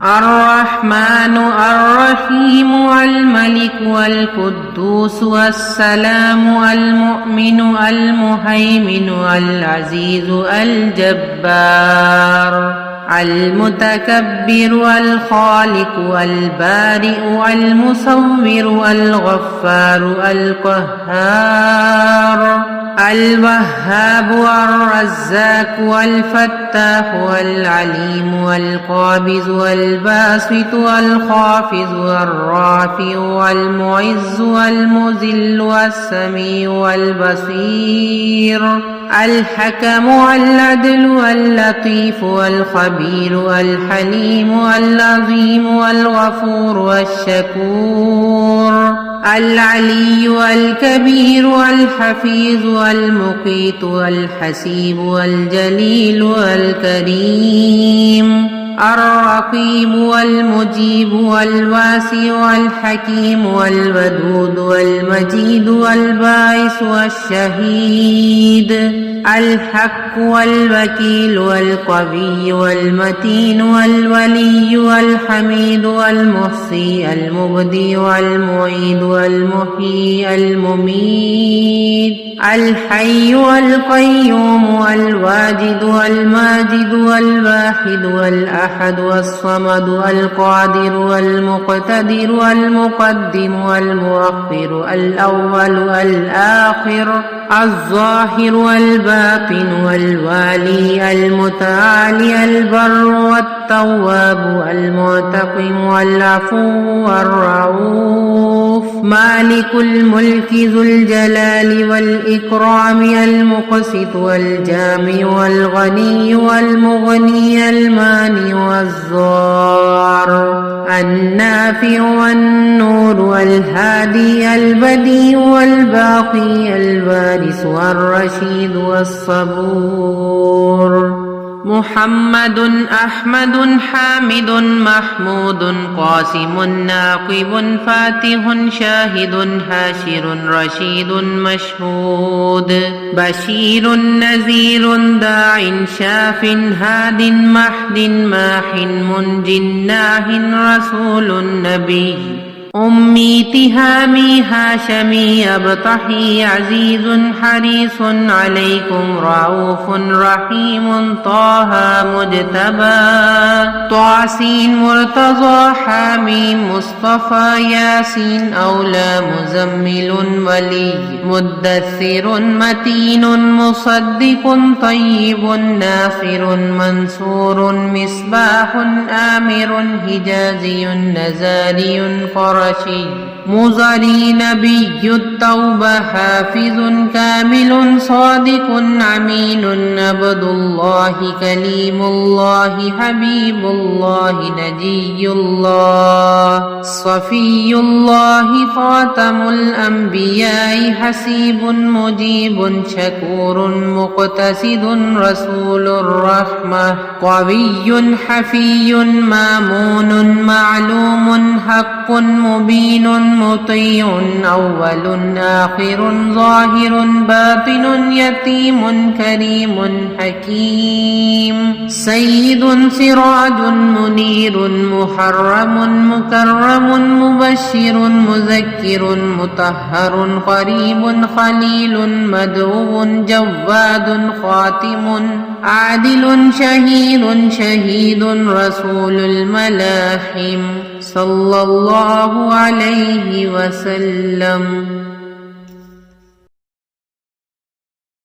الرحمن الرحيم الملك القدوس السلام المؤمن المهيمن العزيز الجبار المتكبر الخالق البارئ المصور الغفار القهار الوهاب الرزاق الفتاح العليم القابض الباسط الخافض الرافع المعز المذل السميع البصير الحكم العدل اللطيف الخبير الحليم العظيم الغفور الشكور العلي الكبير الحفيظ المقيت الحسيب الجليل الكريم الرقيب والمجيب والواسع الحكيم والودود والمجيد والباعث والشهيد الحق والوكيل والقوي والمتين والولي والحميد والمحصي المبدي والمعيد والمحيي المميت الحي والقيوم الواجد والماجد والواحد والأحد والصمد القادر والمقتدر والمقدم والمؤخر الأول والآخر الظاهر والباطن والوالي المتعالي البر والتواب المنتقم والعفو والرؤوف مالك الملك ذو الجلال والإكرام المقسط والجامع والغني والمغني المانع والضار النافع والنور والهادي البديع والباقي الوارث والرشيد والصبور محمد أحمد حامد محمود قاسم ناقب فاتح شاهد هاشر رشيد مشهود بشير نذير داع شاف هاد محد ماح منج ناه رسول النبي أمي تهامي هاشمي أبطحي عزيز حريص عليكم رؤوف رحيم طه مجتبى طاسين مرتضى حاميم مصطفى ياسين أولى مزمل ولي مدثر متين مصدق طيب ناصر منصور مصباح آمر هجازي نزاري قرشي مزري نبي التوبة حافظ كامل صادق أمين عبد الله كليم الله حبيب الله نجي الله صفي الله خاتم الأنبياء حسيب مجيب شكور مقتصد رسول الرحمة قوي حفي مامون معلوم حق مبين مطيع أول آخر ظاهر باطن يتيم كريم حكيم سيد سراج منير محرم مكرم مبشر مذكر مطهر قريب خليل مدعو جواد خاتم عادل شهيد شهيد رسول الملاحم صلى الله عليه وسلم.